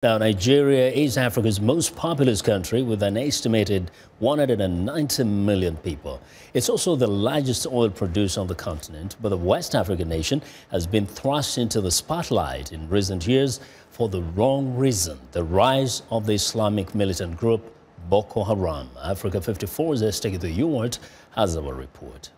Now, Nigeria is Africa's most populous country with an estimated 190 million people. It's also the largest oil producer on the continent, but the West African nation has been thrust into the spotlight in recent years for the wrong reason: the rise of the Islamic militant group Boko Haram. Africa 54's Esther Githui-Ewart has our report.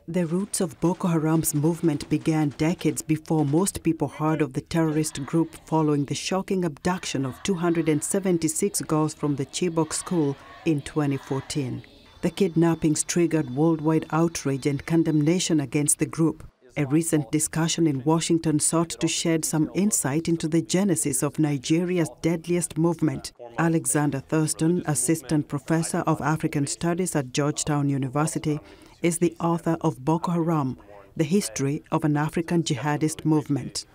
The roots of Boko Haram's movement began decades before most people heard of the terrorist group following the shocking abduction of 276 girls from the Chibok school in 2014. The kidnappings triggered worldwide outrage and condemnation against the group. A recent discussion in Washington sought to shed some insight into the genesis of Nigeria's deadliest movement. Alexander Thurston, assistant professor of African Studies at Georgetown University, is the author of Boko Haram, the history of an African jihadist movement.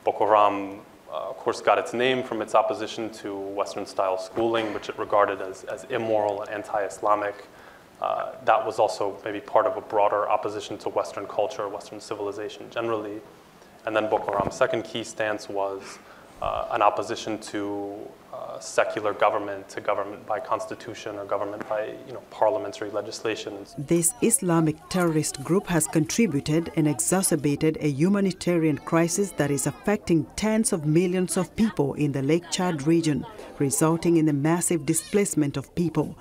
Boko Haram, of course, got its name from its opposition to Western-style schooling, which it regarded as immoral and anti-Islamic. That was also maybe part of a broader opposition to Western culture, Western civilization generally. And then Boko Haram's second key stance was an opposition to secular government, to government by constitution or government by parliamentary legislation. This Islamic terrorist group has contributed and exacerbated a humanitarian crisis that is affecting tens of millions of people in the Lake Chad region, resulting in the massive displacement of people.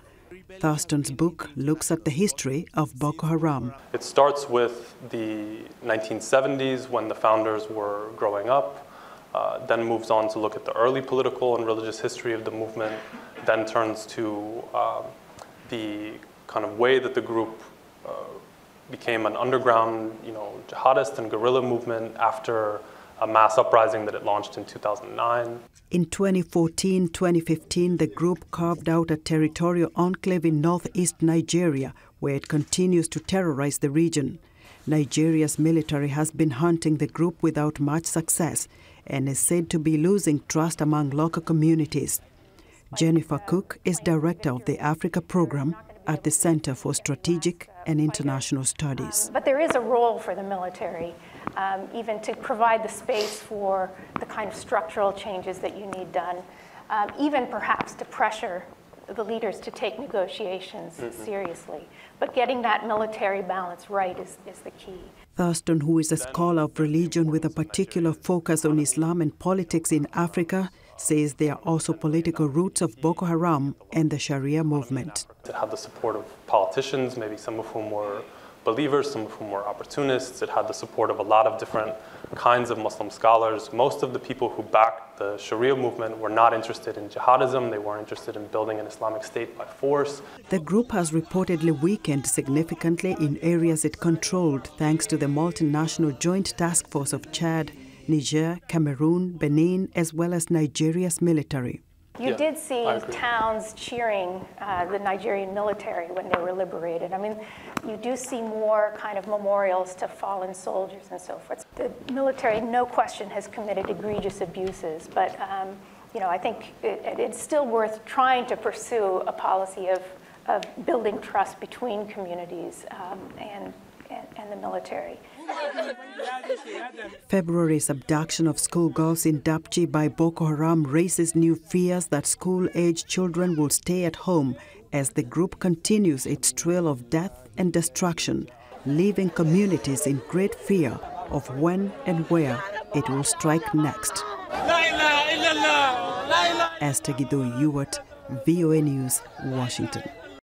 Thurston's book looks at the history of Boko Haram. It starts with the 1970s when the founders were growing up, then moves on to look at the early political and religious history of the movement, then turns to the kind of way that the group became an underground, jihadist and guerrilla movement after a mass uprising that it launched in 2009. In 2014-2015, the group carved out a territorial enclave in northeast Nigeria, where it continues to terrorize the region. Nigeria's military has been hunting the group without much success and is said to be losing trust among local communities. Jennifer Cook is director of the Africa program at the Center for Strategic and International Studies. But there is a role for the military, even to provide the space for the kind of structural changes that you need done, even perhaps to pressure the leaders to take negotiations seriously. But getting that military balance right is the key. Thurston, who is a scholar of religion with a particular focus on Islam and politics in Africa, says there are also political roots of Boko Haram and the Sharia movement. It had the support of politicians, maybe some of whom were believers, some of whom were opportunists. It had the support of a lot of different kinds of Muslim scholars. Most of the people who backed the Sharia movement were not interested in jihadism. They weren't interested in building an Islamic state by force. The group has reportedly weakened significantly in areas it controlled thanks to the multinational joint task force of Chad, Niger, Cameroon, Benin, as well as Nigeria's military. You did see towns cheering the Nigerian military when they were liberated. I mean, you do see more kind of memorials to fallen soldiers and so forth. The military, no question, has committed egregious abuses, but I think it's still worth trying to pursue a policy of building trust between communities and the military. February's abduction of schoolgirls in Dapchi by Boko Haram raises new fears that school-age children will stay at home as the group continues its trail of death and destruction, leaving communities in great fear of when and where it will strike next. Esther Githui-Ewart, VOA News, Washington.